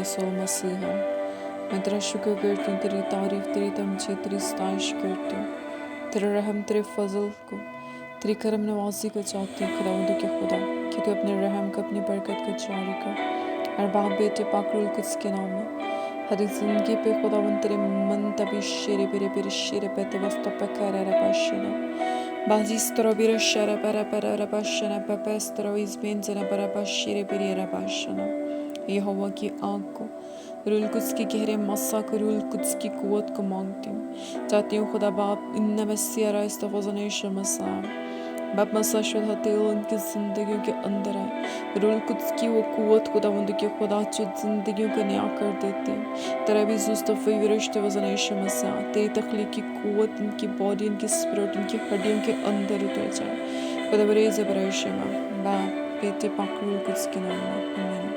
यसो मसीह। मैं तेरा शुक्र करती हूँ, तेरी तारीफ, तेरी तमजीद, तेरी सताइश करती हूँ। तेरा रहम, तेरे फजल को, तेरी करम नवाजी को चाहती हूँ खुदावंद के खुदा, कि तू अपने रहम को, अपनी बरकत को जारी कर। और बाप बेटे पाक रूह कुद्स के नाम में हर एक जिंदगी पे खुदावंद तेरे मन तभी शेरे बेरे बेरे शेरे पे तवस्ता पकड़ा रपाशना बाजी stro bire shara para rabashana papa stro is benzana para bashire bire rabashana यहोवा की आँख को, रूल कुद्स की गहरे मस्सा को, रूल कुद्स की कुव्वत को मांगती हूँ। चाहती हूँ खुदा बाप इन मसीहा इस्तफाज़नेश मसा बाप मसा शुद्ध तेल उनकी ज़िंदगियों के अंदर आए। रूल कुद्स की वो कुव्वत खुदावंद के खुदा जो ज़िंदगियों को नया कर देती है। तेरा भी ज़ुस्तफ़ी विरश्तफाज़नेश मसा तेरी तख्लीकी कुव्वत इनकी बॉडी, इनकी स्पिरिट, इनकी हड्डियों के अंदर उतर जाए। खुदा बरे ज़बराइश बाप बेटे पाक रूल कुद्स के नाम में आमीन।